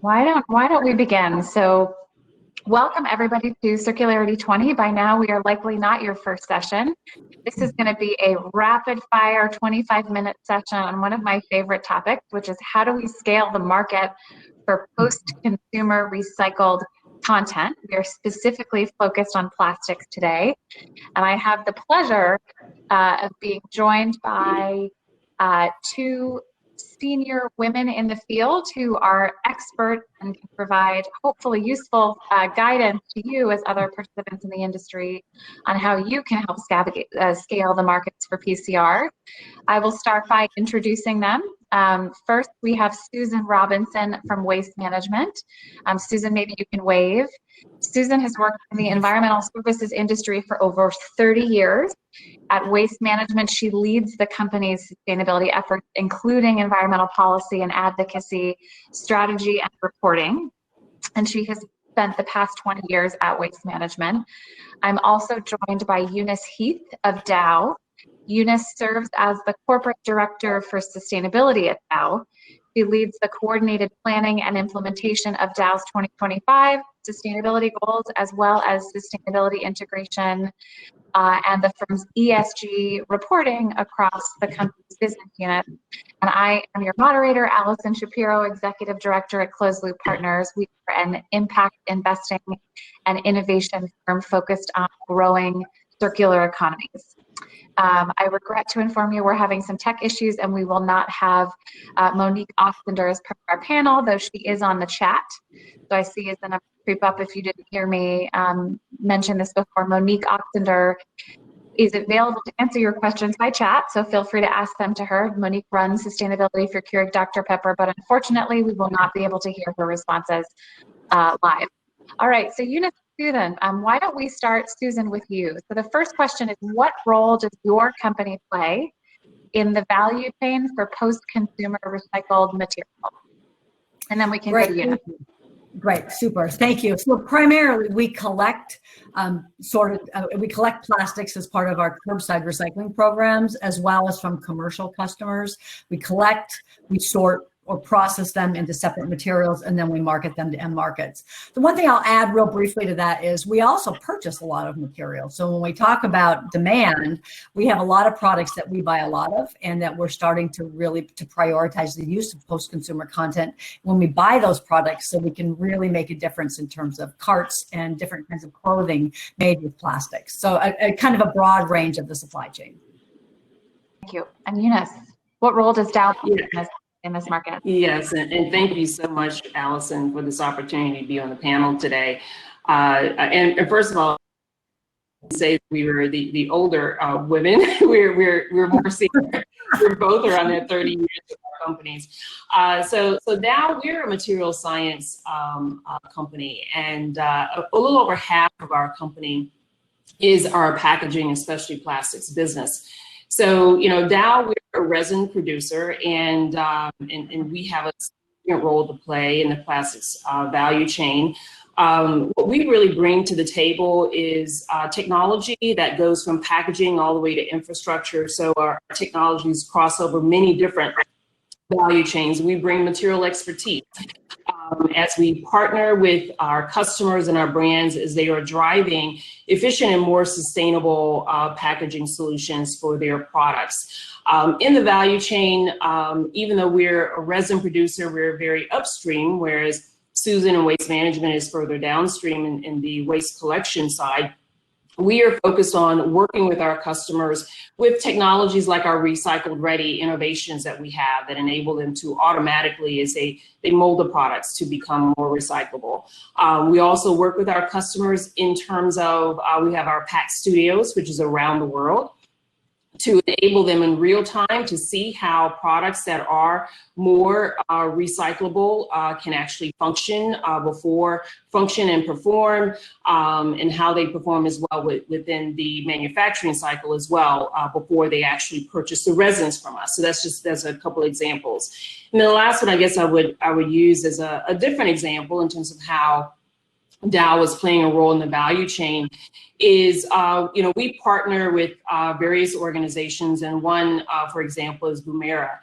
Why don't we begin? So welcome everybody to Circularity 20. By now we are likely not your first session. This is going to be a rapid fire 25-minute session on one of my favorite topics, which is how do we scale the market for post-consumer recycled content. We are specifically focused on plastics today. And I have the pleasure of being joined by two senior women in the field who are expert and can provide hopefully useful guidance to you as other participants in the industry on how you can help scale the markets for PCR. I will start by introducing them. First, we have Susan Robinson from Waste Management. Susan, maybe you can wave. Susan has worked in the environmental services industry for over 30 years. At Waste Management, she leads the company's sustainability efforts, including environmental policy and advocacy, strategy, and reporting. And she has spent the past 20 years at Waste Management. I'm also joined by Eunice Heath of Dow. Eunice serves as the Corporate Director for Sustainability at Dow. She leads the coordinated planning and implementation of Dow's 2025 sustainability goals, as well as sustainability integration and the firm's ESG reporting across the company's business unit. And I am your moderator, Allison Shapiro, Executive Director at Closed Loop Partners. We are an impact investing and innovation firm focused on growing circular economies. I regret to inform you we're having some tech issues and we will not have Monique Oxender as part of our panel, though she is on the chat. So I see it's going to creep up if you didn't hear me mention this before. Monique Oxender is available to answer your questions by chat, so feel free to ask them to her. Monique runs sustainability for Keurig Dr Pepper, but unfortunately we will not be able to hear her responses live. All right, so Eunice, Susan, why don't we start, Susan, with you? So the first question is, what role does your company play in the value chain for post-consumer recycled material? And then we can go to Eunice. Great, super, thank you. So primarily we collect we collect plastics as part of our curbside recycling programs, as well as from commercial customers. We collect, we sort or process them into separate materials, and then we market them to end markets. The one thing I'll add real briefly to that is we also purchase a lot of material. So when we talk about demand, we have a lot of products that we buy a lot of, and that we're starting to really prioritize the use of post-consumer content when we buy those products, so we can really make a difference in terms of carts and different kinds of clothing made with plastics. So a kind of a broad range of the supply chain. Thank you. And Eunice, what role does Dow play in this market? Yes, and thank you so much, Allison, for this opportunity to be on the panel today. And first of all, say we were the older women. we're more senior. We're both around that 30 years with our companies. So now we're a material science company, and a little over half of our company is our packaging and specialty plastics business. So, Dow, we're a resin producer, and we have a significant role to play in the plastics value chain. What we really bring to the table is technology that goes from packaging all the way to infrastructure. So our technologies cross over many different value chains. We bring material expertise. As we partner with our customers and our brands as they are driving efficient and more sustainable packaging solutions for their products. In the value chain, even though we're a resin producer, we're very upstream, whereas Susan and Waste Management is further downstream in the waste collection side. We are focused on working with our customers with technologies like our recycled ready innovations that we have that enable them to automatically, as they mold the products, to become more recyclable. We also work with our customers in terms of, we have our pack studios, which is around the world, to enable them in real time to see how products that are more recyclable can actually function and perform, and how they perform as well within the manufacturing cycle as well before they actually purchase the resins from us. So that's a couple examples. And then the last one I guess I would use as a different example in terms of how Dow is playing a role in the value chain is, we partner with various organizations, and one, for example, is Bumera.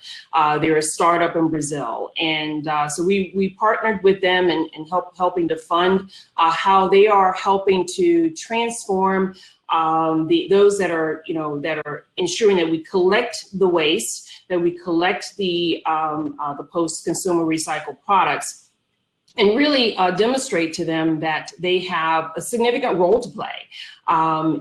They're a startup in Brazil, and so we partnered with them and helping to fund how they are helping to transform those that are ensuring that we collect the waste, that we collect the post-consumer recycled products, and really demonstrate to them that they have a significant role to play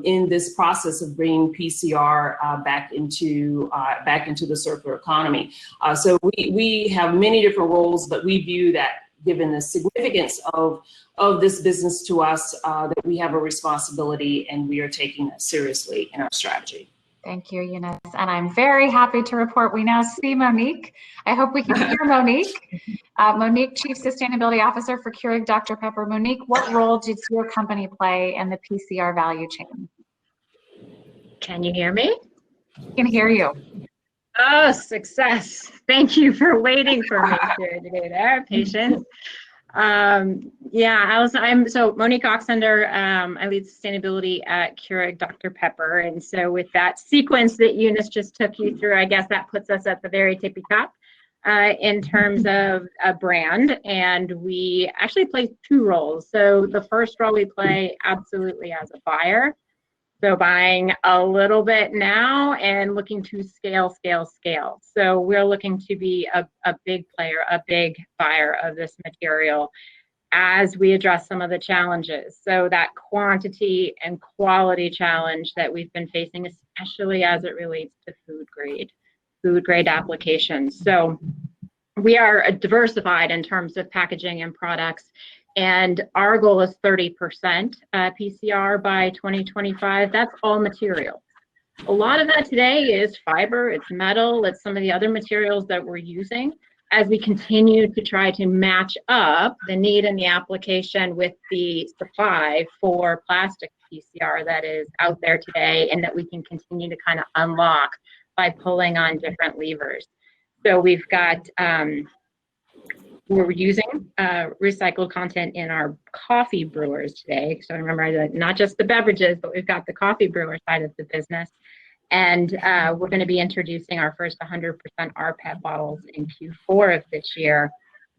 in this process of bringing PCR back into the circular economy. So we have many different roles, but we view that, given the significance of this business to us, that we have a responsibility, and we are taking that seriously in our strategy. Thank you, Eunice. And I'm very happy to report we now see Monique. I hope we can hear Monique. Monique, Chief Sustainability Officer for Keurig Dr Pepper. Monique, what role does your company play in the PCR value chain? Can you hear me? I can hear you. Oh, success. Thank you for waiting for me here today there, patience. Allison, so Monique Oxender, I lead sustainability at Keurig Dr Pepper. And so with that sequence that Eunice just took you through, I guess that puts us at the very tippy top in terms of a brand. And we actually play two roles. So the first role we play absolutely as a buyer. So buying a little bit now and looking to scale. So we're looking to be a big player, a big buyer of this material as we address some of the challenges. So that quantity and quality challenge that we've been facing, especially as it relates to food grade applications. So we are diversified in terms of packaging and products. And our goal is 30% PCR by 2025. That's all material. A lot of that today is fiber, it's metal, it's some of the other materials that we're using as we continue to try to match up the need and the application with the supply for plastic PCR that is out there today, and that we can continue to kind of unlock by pulling on different levers. So we've got we're using recycled content in our coffee brewers today. So remember that not just the beverages, but we've got the coffee brewer side of the business. And we're going to be introducing our first 100% rPET bottles in Q4 of this year.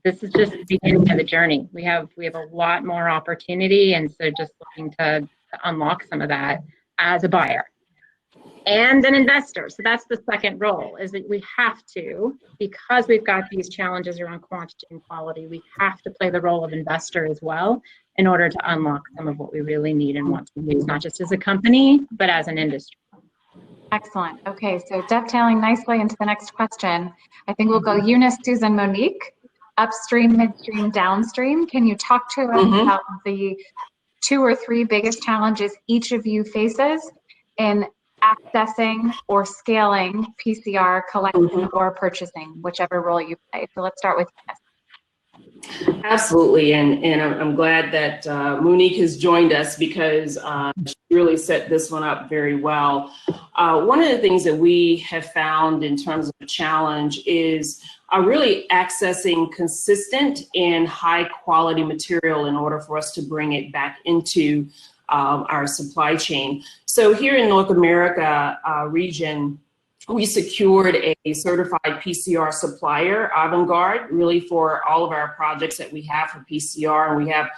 This is just the beginning of the journey. We have a lot more opportunity, and so just looking to unlock some of that as a buyer and an investor. So that's the second role, is that we have to, because we've got these challenges around quantity and quality, we have to play the role of investor as well in order to unlock some of what we really need and want to use, not just as a company, but as an industry. Excellent. Okay, so dovetailing nicely into the next question, I think we'll go Eunice, Susan, Monique, upstream, midstream, downstream. Can you talk to us about the 2 or 3 biggest challenges each of you faces in accessing or scaling PCR collection or purchasing, whichever role you play? So let's start with Eunice. Absolutely, and I'm glad that Monique has joined us, because she really set this one up very well. One of the things that we have found in terms of a challenge is really accessing consistent and high quality material in order for us to bring it back into our supply chain. So here in North America region, we secured a certified PCR supplier, Avantgarde, really for all of our projects that we have for PCR. And we have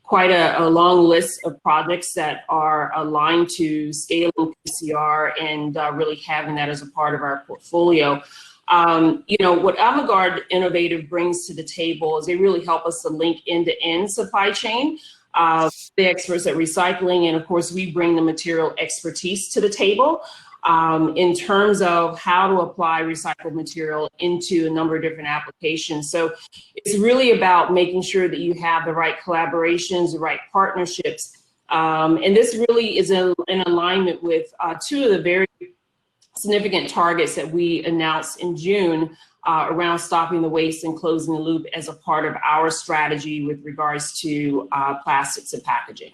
quite a long list of projects that are aligned to scaling PCR and really having that as a part of our portfolio. What Avantgarde Innovative brings to the table is they really help us to link end-to-end supply chain. The experts at recycling, and of course we bring the material expertise to the table in terms of how to apply recycled material into a number of different applications. So it's really about making sure that you have the right collaborations, the right partnerships, and this really is in alignment with 2 of the very significant targets that we announced in June around stopping the waste and closing the loop as a part of our strategy with regards to plastics and packaging.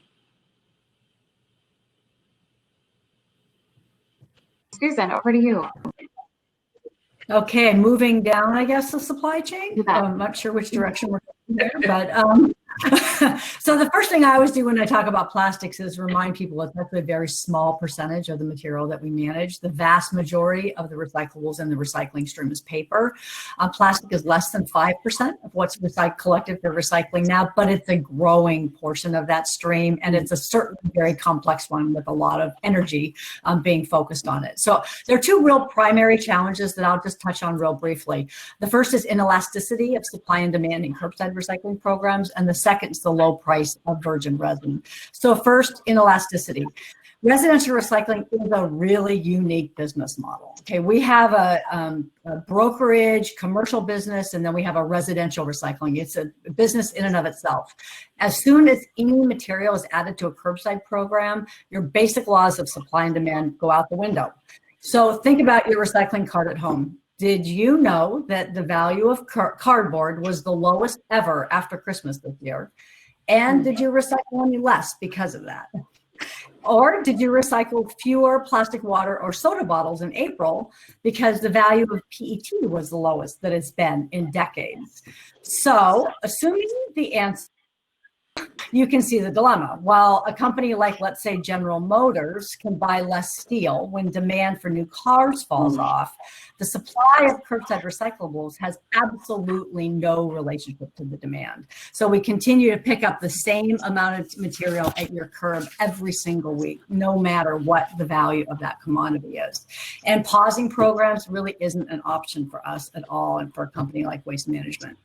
Susan, over to you. Okay, moving down, I guess, the supply chain. I'm not sure which direction we're going there, but So the first thing I always do when I talk about plastics is remind people that that's a very small percentage of the material that we manage. The vast majority of the recyclables in the recycling stream is paper. Plastic is less than 5% of what's collected for recycling now, but it's a growing portion of that stream, and it's a certainly very complex one with a lot of energy being focused on it. So there are two real primary challenges that I'll just touch on real briefly. The first is inelasticity of supply and demand in curbside recycling programs, and the second is the low price of virgin resin. So first, inelasticity. Residential recycling is a really unique business model. Okay, we have a brokerage, commercial business, and then we have a residential recycling. It's a business in and of itself. As soon as any material is added to a curbside program, your basic laws of supply and demand go out the window. So think about your recycling cart at home. Did you know that the value of cardboard was the lowest ever after Christmas this year? And did you recycle any less because of that? Or did you recycle fewer plastic water or soda bottles in April because the value of PET was the lowest that it's been in decades? So, assuming the answer, you can see the dilemma. While a company like, let's say, General Motors can buy less steel when demand for new cars falls off, the supply of curbside recyclables has absolutely no relationship to the demand. So we continue to pick up the same amount of material at your curb every single week, no matter what the value of that commodity is. And pausing programs really isn't an option for us at all, and for a company like Waste Management.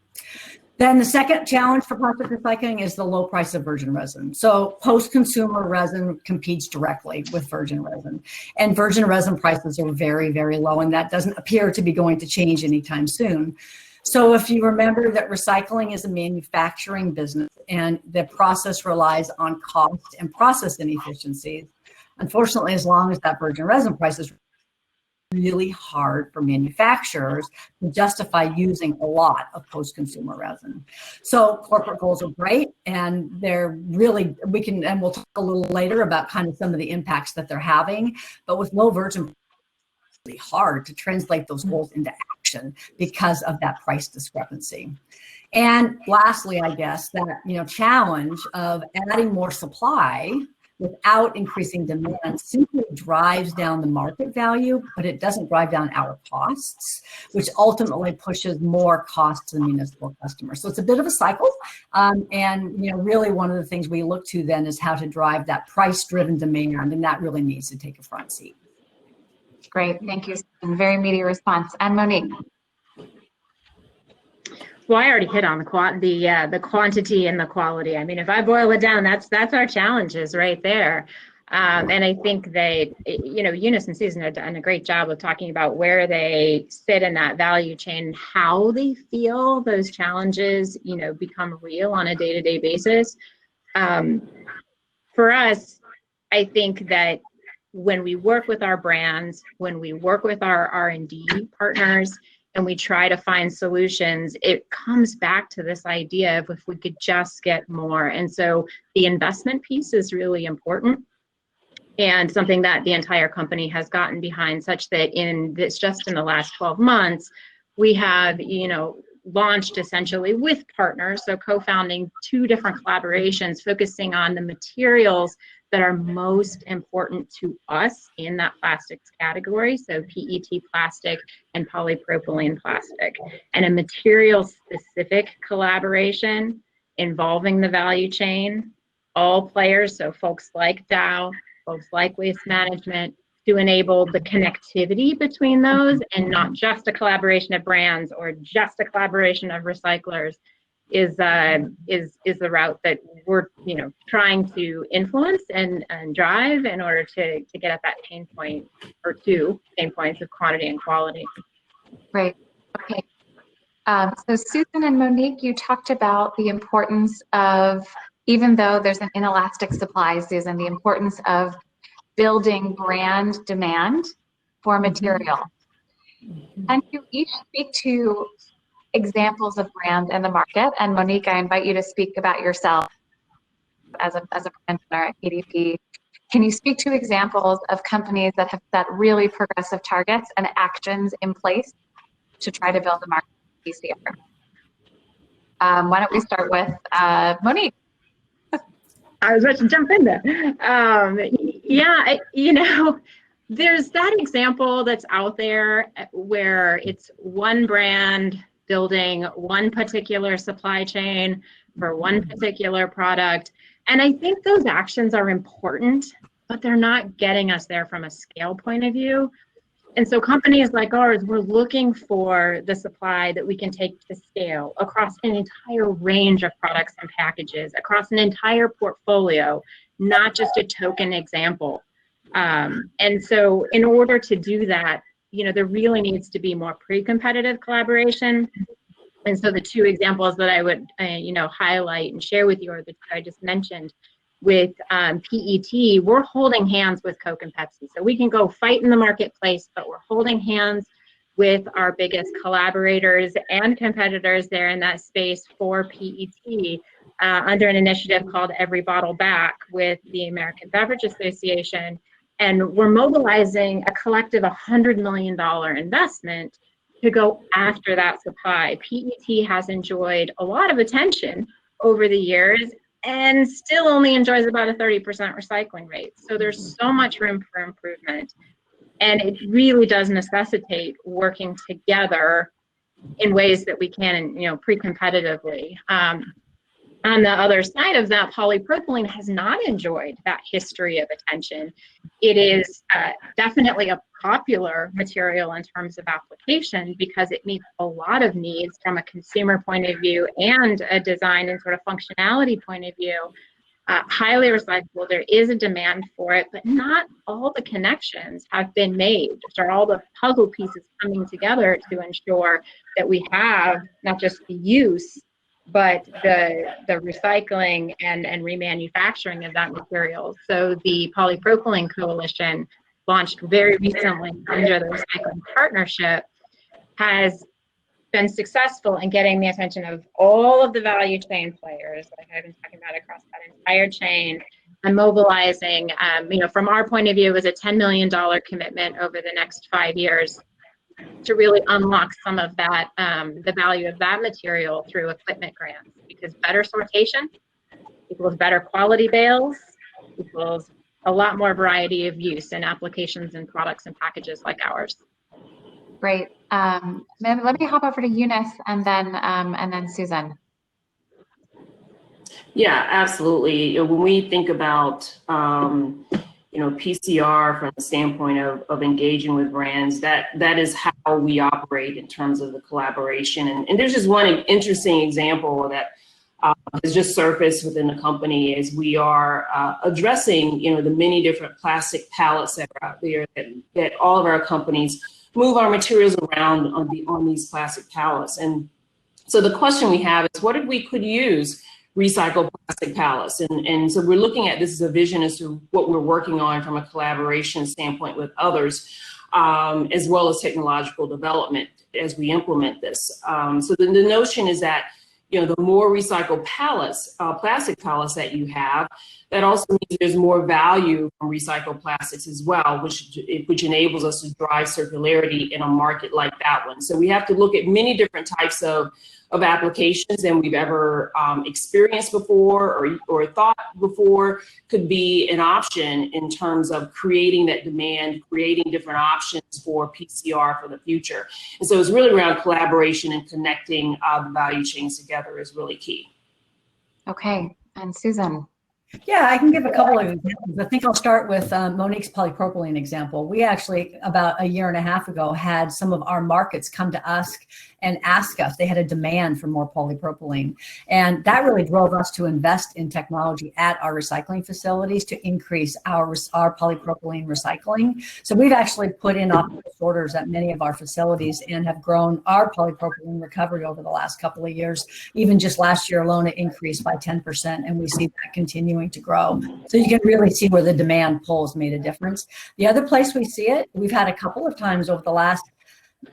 Then the second challenge for plastic recycling is the low price of virgin resin. So post-consumer resin competes directly with virgin resin. And virgin resin prices are very, very low, and that doesn't appear to be going to change anytime soon. So if you remember that recycling is a manufacturing business and the process relies on cost and process inefficiencies, unfortunately, as long as that virgin resin price is really hard for manufacturers to justify using a lot of post-consumer resin. So corporate goals are great, and they're really, and we'll talk a little later about kind of some of the impacts that they're having, but with low virgin, it's really hard to translate those goals into action because of that price discrepancy. And lastly, I guess that, challenge of adding more supply without increasing demand simply drives down the market value, but it doesn't drive down our costs, which ultimately pushes more costs to municipal customers. So it's a bit of a cycle. And really one of the things we look to then is how to drive that price-driven demand, and that really needs to take a front seat. Great, thank you. Very meaty response. And Monique. Well, I already hit on the quantity and the quality. I mean, if I boil it down, that's our challenges right there. And I think that, Eunice and Susan have done a great job of talking about where they sit in that value chain, how they feel those challenges, become real on a day-to-day basis. For us, I think that when we work with our brands, when we work with our R&D partners, and we try to find solutions, it comes back to this idea of if we could just get more. And so the investment piece is really important, and something that the entire company has gotten behind, such that just in the last 12 months, we have, launched essentially with partners, so co-founding 2 different collaborations focusing on the materials that are most important to us in that plastics category, so PET plastic and polypropylene plastic, and a material-specific collaboration involving the value chain, all players, so folks like Dow, folks like Waste Management, to enable the connectivity between those, and not just a collaboration of brands or just a collaboration of recyclers, is the route that we're trying to influence and drive in order to get at that pain point, or 2 pain points of quantity and quality. Right. Okay. So Susan and Monique, you talked about the importance of, even though there's an inelastic supply, Susan, the importance of building brand demand for material. And you each speak to examples of brands in the market. And Monique, I invite you to speak about yourself as a brand owner at KDP. Can you speak to examples of companies that have set really progressive targets and actions in place to try to build the market easier? Why don't we start with Monique? I was about to jump in there. There's that example that's out there where it's one brand building one particular supply chain for one particular product. And I think those actions are important, but they're not getting us there from a scale point of view. And so companies like ours, we're looking for the supply that we can take to scale across an entire range of products and packages, across an entire portfolio, not just a token example. And so in order to do that, there really needs to be more pre-competitive collaboration. And so the two examples that I would, highlight and share with you are the two I just mentioned. With PET, we're holding hands with Coke and Pepsi. So we can go fight in the marketplace, but we're holding hands with our biggest collaborators and competitors there in that space for PET under an initiative called Every Bottle Back with the American Beverage Association. And we're mobilizing a collective $100 million investment to go after that supply. PET has enjoyed a lot of attention over the years and still only enjoys about a 30% recycling rate. So there's so much room for improvement. And it really does necessitate working together in ways that we can, pre-competitively. On the other side of that, polypropylene has not enjoyed that history of attention. It is definitely a popular material in terms of application because it meets a lot of needs from a consumer point of view and a design and sort of functionality point of view. Highly recyclable, there is a demand for it, but not all the connections have been made. Or all the puzzle pieces coming together to ensure that we have not just the use, but the recycling and remanufacturing of that material. So the Polypropylene Coalition, launched very recently under the Recycling Partnership, has been successful in getting the attention of all of the value chain players, like I've been talking about across that entire chain, and mobilizing, from our point of view, it was a $10 million commitment over the next 5 years to really unlock some of that, the value of that material through equipment grants, because better sortation equals better quality bales equals a lot more variety of use and applications and products and packages like ours. Great. Let me hop over to Eunice and then Susan. Yeah, absolutely. When we think about PCR from the standpoint of engaging with brands, that is how we operate in terms of the collaboration. And there's just one interesting example that has just surfaced within the company as we are addressing, the many different plastic pallets that are out there that all of our companies move our materials around on these plastic pallets. And so the question we have is, what if we could use recycled plastic pallets? And so we're looking at this as a vision as to what we're working on from a collaboration standpoint with others, as well as technological development as we implement this. So the notion is that, the more recycled pallets, plastic pallets that you have, that also means there's more value from recycled plastics as well, which enables us to drive circularity in a market like that one. So we have to look at many different types of applications than we've ever experienced before or thought before could be an option in terms of creating that demand, creating different options for PCR for the future. And so it's really around collaboration and connecting the value chains together is really key. Okay, and Susan. Yeah, I can give a couple of examples. I think I'll start with Monique's polypropylene example. We actually, about a year and a half ago, had some of our markets come to us and ask us. They had a demand for more polypropylene. And that really drove us to invest in technology at our recycling facilities to increase our polypropylene recycling. So we've actually put in optical sorters at many of our facilities and have grown our polypropylene recovery over the last couple of years. Even just last year alone, it increased by 10%, and we see that continuing to grow. So you can really see where the demand pull has made a difference. The other place we see it, we've had a couple of times over the last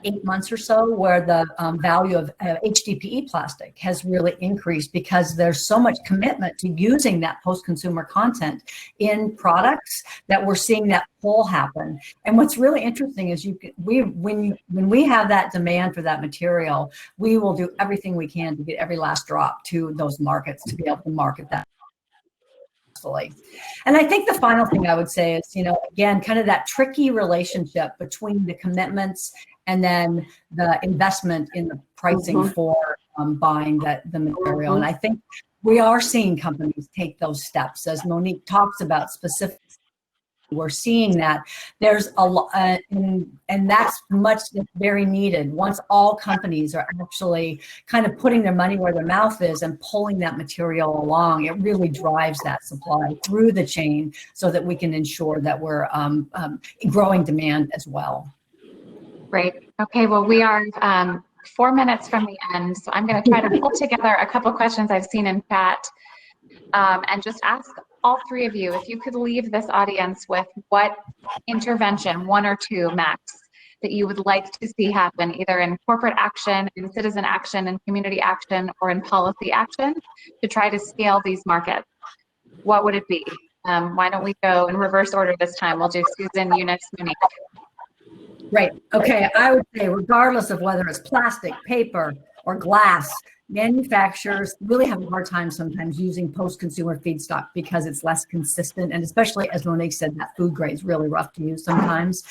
8 months or so, where the value of HDPE plastic has really increased because there's so much commitment to using that post-consumer content in products that we're seeing that pull happen. And what's really interesting is when we have that demand for that material, we will do everything we can to get every last drop to those markets to be able to market that. And I think the final thing I would say is, again, kind of that tricky relationship between the commitments and then the investment in the pricing for buying the material. And I think we are seeing companies take those steps, as Monique talks about specifically. We're seeing that there's a lot, and that's very needed. Once all companies are actually kind of putting their money where their mouth is and pulling that material along, it really drives that supply through the chain so that we can ensure that we're growing demand as well. Great. Okay, well, we are 4 minutes from the end, so I'm going to try to pull together a couple questions I've seen in chat and just ask all three of you if you could leave this audience with what intervention, one or two max, that you would like to see happen either in corporate action, in citizen action, in community action, or in policy action to try to scale these markets. What would it be? Why don't we go in reverse order this time? We'll do Susan, Eunice, Monique. Right. Okay. I would say regardless of whether it's plastic, paper, or glass, manufacturers really have a hard time sometimes using post-consumer feedstock because it's less consistent. And especially, as Monique said, that food grade is really rough to use sometimes.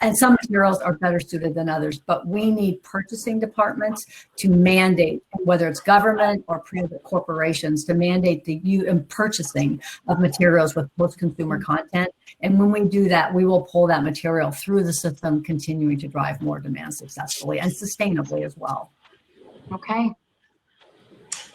And some materials are better suited than others, but we need purchasing departments to mandate, whether it's government or private corporations, to mandate the purchasing of materials with post-consumer content. And when we do that, we will pull that material through the system, continuing to drive more demand successfully and sustainably as well. Okay.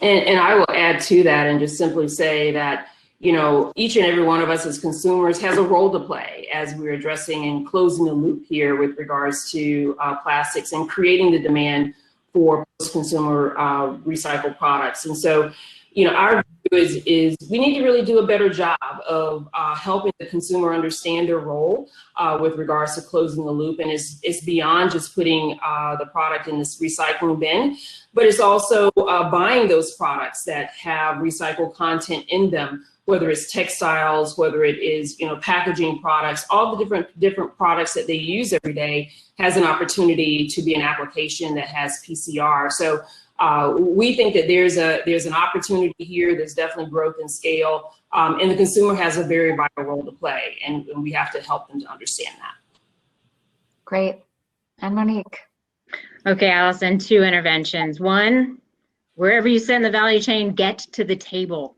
And I will add to that and just simply say that, each and every one of us as consumers has a role to play as we're addressing and closing the loop here with regards to plastics and creating the demand for post-consumer recycled products. And so, our view is we need to really do a better job of helping the consumer understand their role with regards to closing the loop. And it's beyond just putting the product in this recycling bin, but it's also buying those products that have recycled content in them, whether it's textiles, whether it is, packaging products, all the different products that they use every day has an opportunity to be an application that has PCR. So we think that there's an opportunity here. There's definitely growth in scale, and the consumer has a very vital role to play, and we have to help them to understand that. Great. And Monique. Okay, Allison, 2 interventions. 1, wherever you sit in the value chain, get to the table.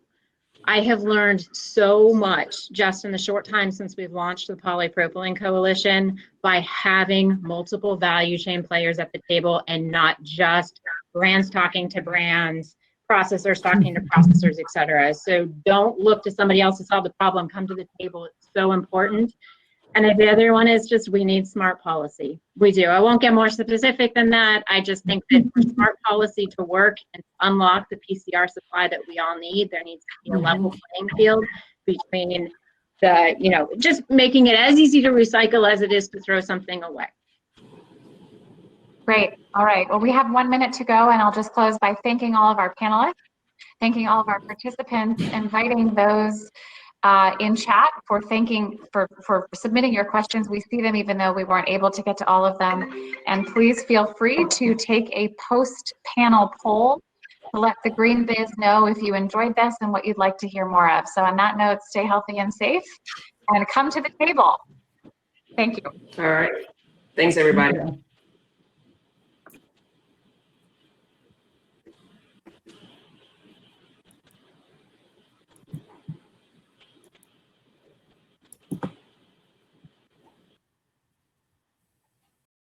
I have learned so much just in the short time since we've launched the Polypropylene Coalition by having multiple value chain players at the table and not just brands talking to brands, processors talking to processors, et cetera. So don't look to somebody else to solve the problem. Come to the table. It's so important. And the other one is just we need smart policy. We do. I won't get more specific than that. I just think that for smart policy to work and unlock the PCR supply that we all need, there needs to be a level playing field between the, just making it as easy to recycle as it is to throw something away. Great. All right. Well, we have 1 minute to go, and I'll just close by thanking all of our panelists, thanking all of our participants, inviting those in chat for submitting your questions. We see them even though we weren't able to get to all of them. And please feel free to take a post-panel poll to let the Green Biz know if you enjoyed this and what you'd like to hear more of. So on that note, stay healthy and safe and come to the table. Thank you. All right. Thanks, everybody.